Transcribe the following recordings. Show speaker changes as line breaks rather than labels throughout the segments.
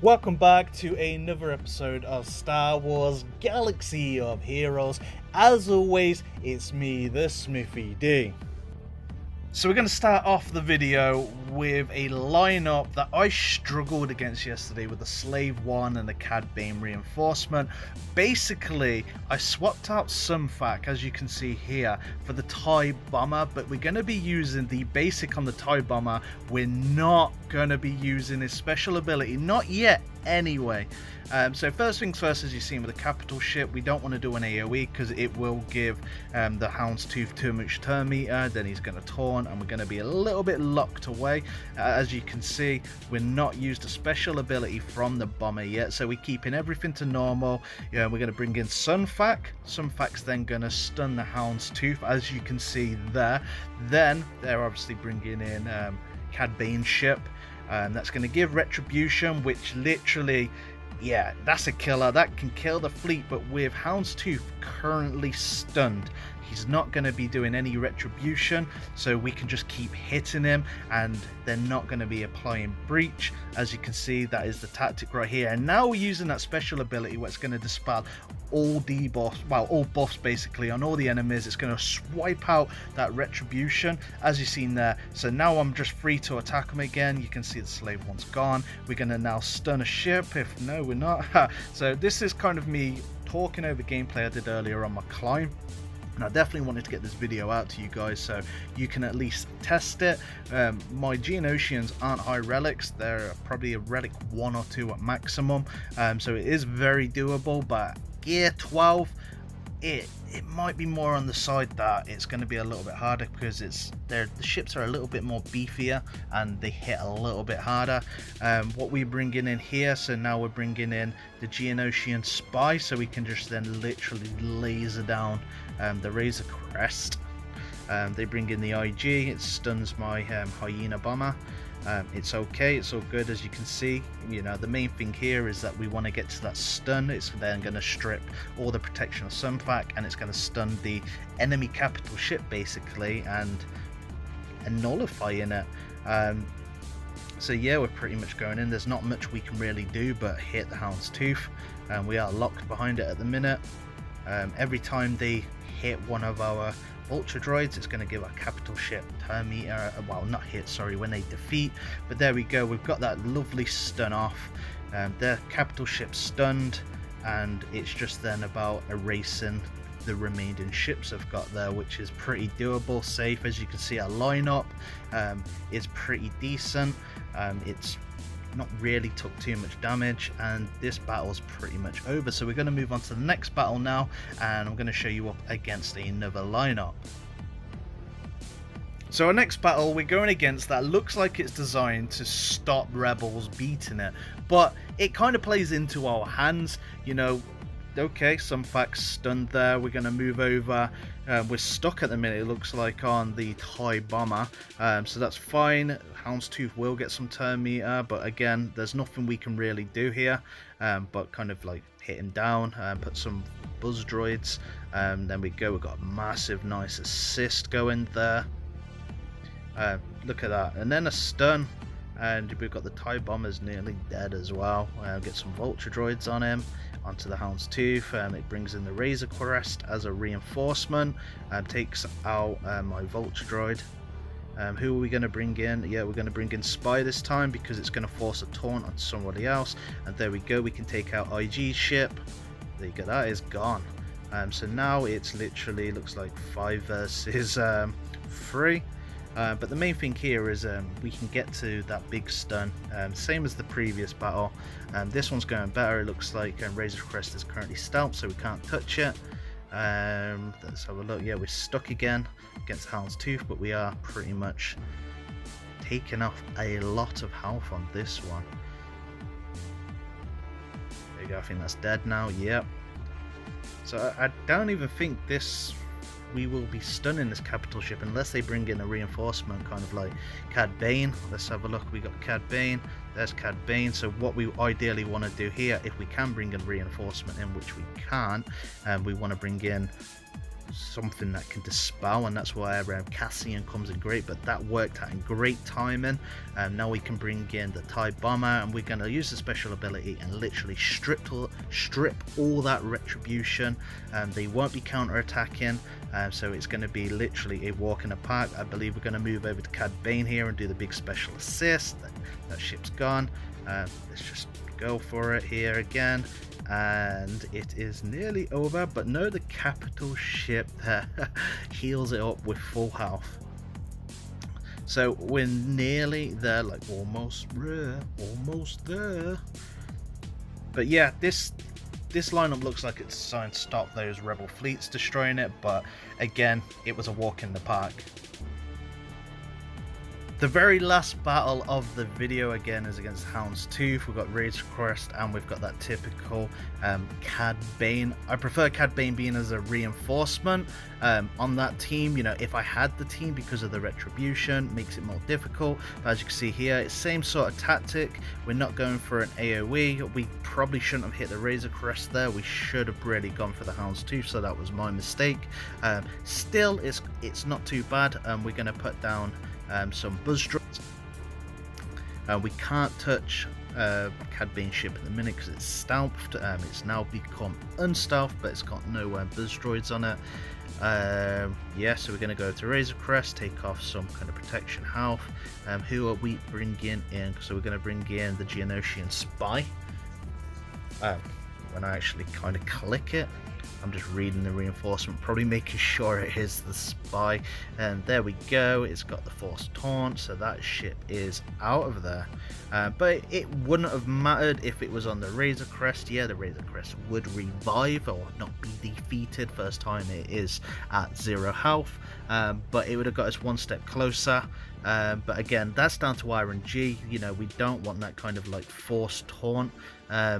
Welcome back to another episode of Star Wars Galaxy of Heroes. As always, it's me, the Smithy D. So we're going to start off the video with a lineup that I struggled against yesterday with the Slave 1 and the Cad Bane reinforcement. Basically, I swapped out Sunfac, as you can see here, for the TIE Bomber, but we're going to be using the basic on the TIE Bomber. We're not going to be using his special ability, not yet anyway. So first things first, as you've seen with the capital ship, we don't want to do an AoE because it will give the Houndstooth too much turn meter. Then he's going to taunt and we're going to be a little bit locked away. As you can see, we're not used a special ability from the bomber yet, so we're keeping everything to normal. We're going to bring in Sunfac. Sunfac's then going to stun the Houndstooth, as you can see there. Then they're obviously bringing in Cad Bane ship. That's going to give retribution, which literally, yeah, that's a killer. That can kill the fleet, but with Houndstooth currently stunned, he's not going to be doing any retribution, so we can just keep hitting him and they're not going to be applying breach. As you can see, that is the tactic right here, and now we're using that special ability where it's going to dispel all debuffs, well, all buffs basically on all the enemies. It's going to swipe out that retribution, as you've seen there. So now I'm just free to attack him again. You can see the Slave 1's gone. We're going to now stun a ship. If no, we're not. So this is kind of me talking over gameplay I did earlier on my climb. And I definitely wanted to get this video out to you guys so you can at least test it. My Geonosians aren't high relics. They're probably a relic 1 or 2 at maximum. So it is very doable, but Gear 12, it might be more on the side that it's going to be a little bit harder because the ships are a little bit more beefier and they hit a little bit harder. What we're bringing in here, so now we're bringing in the Geonosian Spy, so we can just then literally laser down the Razor Crest. They bring in the IG, it stuns my Hyena Bomber. It's okay, it's all good. As you can see, the main thing here is that we want to get to that stun. It's then going to strip all the protection of Sunfac and it's going to stun the enemy capital ship basically and nullifying it. So yeah, we're pretty much going in. There's not much we can really do but hit the Houndstooth, and we are locked behind it at the minute. Every time they hit one of our Vulture droids, it's going to give our capital ship turn meter, well, not hit, sorry, when they defeat. But there we go, we've got that lovely stun off. Their capital ship stunned, and it's just then about erasing the remaining ships I've got there, which is pretty doable, safe. As you can see, our lineup is pretty decent. It's not really took too much damage, and this battle's pretty much over. So we're going to move on to the next battle now, and I'm going to show you up against another lineup. So our next battle, we're going against that looks like it's designed to stop rebels beating it, but it kind of plays into our hands. Okay, Sunfac's stunned there. We're going to move over. We're stuck at the minute, it looks like, on the TIE Bomber. So that's fine. Houndstooth will get some turn meter, but again, there's nothing we can really do here. But kind of like hit him down, put some buzz droids. Then we go, we've got a massive, nice assist going there. Look at that. And then a stun. And we've got the TIE Bomber's nearly dead as well. Get some Vulture droids on him, onto the Houndstooth. It brings in the Razor Crest as a reinforcement, takes out my Vulture droid. Who are we going to bring in? Yeah, we're going to bring in Spy this time because it's going to force a taunt on somebody else. And there we go, we can take out IG's ship. There you go, that is gone. So now it's literally looks like 5 versus 3. But the main thing here is we can get to that big stun, same as the previous battle. This one's going better. It looks like Razor Crest is currently stealth, so we can't touch it. Let's have a look. Yeah, we're stuck again against Houndstooth, but we are pretty much taking off a lot of health on this one. There you go, I think that's dead now. Yep. So I don't even think we will be stunning this capital ship unless they bring in a reinforcement, kind of like Cad Bane. Let's have a look. We got Cad Bane, there's Cad Bane. So what we ideally want to do here, if we can bring in reinforcement, in which we can't, we want to bring in something that can dispel, and that's where Cassian comes in great. But that worked out in great timing. Now we can bring in the TIE Bomber, and we're going to use the special ability and literally strip all that retribution. They won't be counter-attacking, so it's going to be literally a walk in the park. I believe we're going to move over to Cad Bane here and do the big special assist. That ship's gone. Let's just go for it here again, and it is nearly over. But no, the capital ship there heals it up with full health. So we're nearly there, like almost there. But yeah, this lineup looks like it's designed to stop those rebel fleets destroying it, but again, it was a walk in the park. The very last battle of the video again is against Houndstooth. We've got Razor Crest and we've got that typical Cad Bane. I prefer Cad Bane being as a reinforcement on that team. You know, if I had the team, because of the retribution, makes it more difficult. But as you can see here, it's same sort of tactic. We're not going for an AoE. We probably shouldn't have hit the Razor Crest there. We should have really gone for the Houndstooth, so that was my mistake. Still, it's not too bad. We're going to put down some buzz droids. We can't touch Cad Bane ship at the minute because it's stealthed. It's now become unstealthed, but it's got no buzz droids on it. Yeah, so we're going to go to Razor Crest, take off some kind of protection health. Who are we bringing in? So we're going to bring in the Geonosian Spy. When I actually kind of click it, I'm just reading the reinforcement, probably making sure it is the Spy, and there we go. It's got the Force Taunt, so that ship is out of there. But it wouldn't have mattered if it was on the Razor Crest. Yeah, the Razor Crest would revive or not be defeated first time it is at 0 health, but it would have got us one step closer. But again, that's down to RNG. You know, we don't want that kind of like Force Taunt,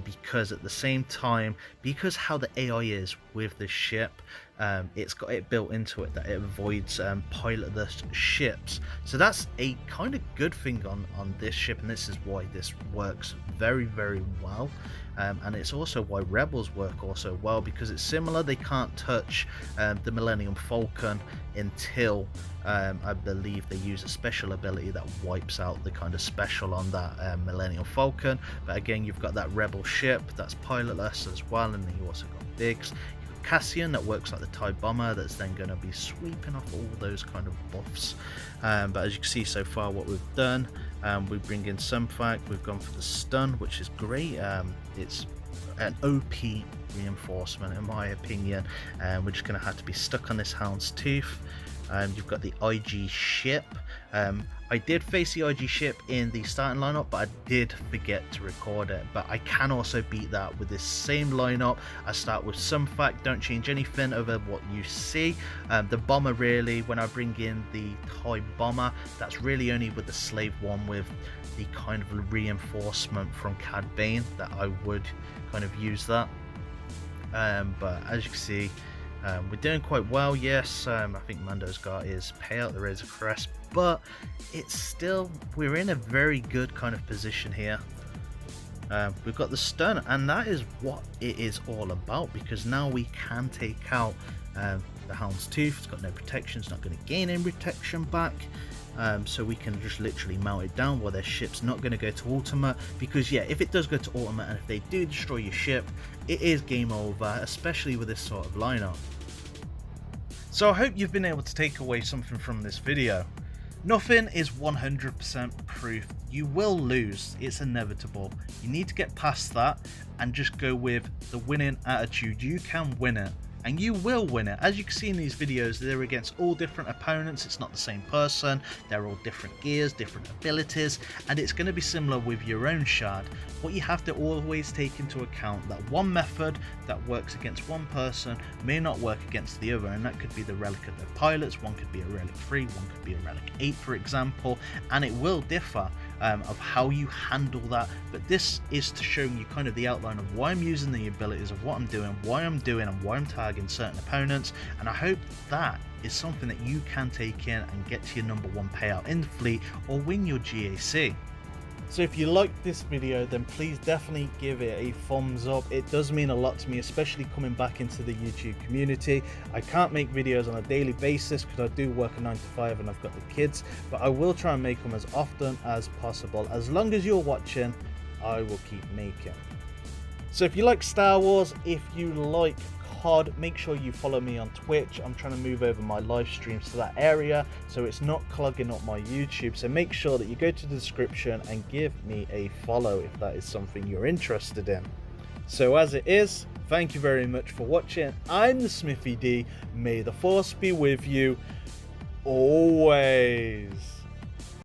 because at the same time, because how the AI is with this ship, it's got it built into it that it avoids pilotless ships. So that's a kind of good thing on this ship, and this is why this works very, very well. And it's also why Rebels work also well, because it's similar. They can't touch the Millennium Falcon until I believe they use a special ability that wipes out the kind of special on that Millennium Falcon. But again, you've got that Rebel ship that's pilotless as well, and then you also got Biggs. Cassian that works like the TIE Bomber, that's then going to be sweeping off all those kind of buffs. But as you can see so far, what we've done, we bring in Sunfac, we've gone for the stun, which is great. It's an OP reinforcement in my opinion, and we're just going to have to be stuck on this Houndstooth. You've got the IG ship. I did face the IG ship in the starting lineup, but I did forget to record it. But I can also beat that with this same lineup. I start with Sunfac, don't change anything over what you see. The bomber, really, when I bring in the TIE Bomber, that's really only with the Slave one with the kind of reinforcement from Cad Bane that I would kind of use that. But as you can see, we're doing quite well. Yes, I think Mando's got his payout, the Razor Crest, but it's still, we're in a very good kind of position here. We've got the stun, and that is what it is all about, because now we can take out the Houndstooth. It's got no protection, it's not going to gain any protection back. So we can just literally mount it down while their ship's not going to go to ultimate, because yeah, if it does go to ultimate and if they do destroy your ship, it is game over, especially with this sort of lineup. So I hope you've been able to take away something from this video. Nothing is 100% proof. You will lose, it's inevitable. You need to get past that and just go with the winning attitude. You can win it. And you will win it. As you can see in these videos, they're against all different opponents. It's not the same person. They're all different gears, different abilities, and it's going to be similar with your own shard. What you have to always take into account, that one method that works against one person may not work against the other, and that could be the relic of the pilots. One could be a relic 3, one could be a relic 8, for example, and it will differ of how you handle that. But this is to show you kind of the outline of why I'm using the abilities, of what I'm doing, why I'm doing, and why I'm targeting certain opponents. And I hope that is something that you can take in and get to your #1 payout in the fleet or win your GAC. So if you liked this video, then please definitely give it a thumbs up. It does mean a lot to me, especially coming back into the YouTube community. I can't make videos on a daily basis because I do work a 9 to 5 and I've got the kids, but I will try and make them as often as possible. As long as you're watching, I will keep making. So if you like Star Wars, if you like COD, make sure you follow me on Twitch. I'm trying to move over my live streams to that area so it's not clogging up my YouTube. So make sure that you go to the description and give me a follow if that is something you're interested in. So as it is, thank you very much for watching. I'm the Smithy D. May the Force be with you always.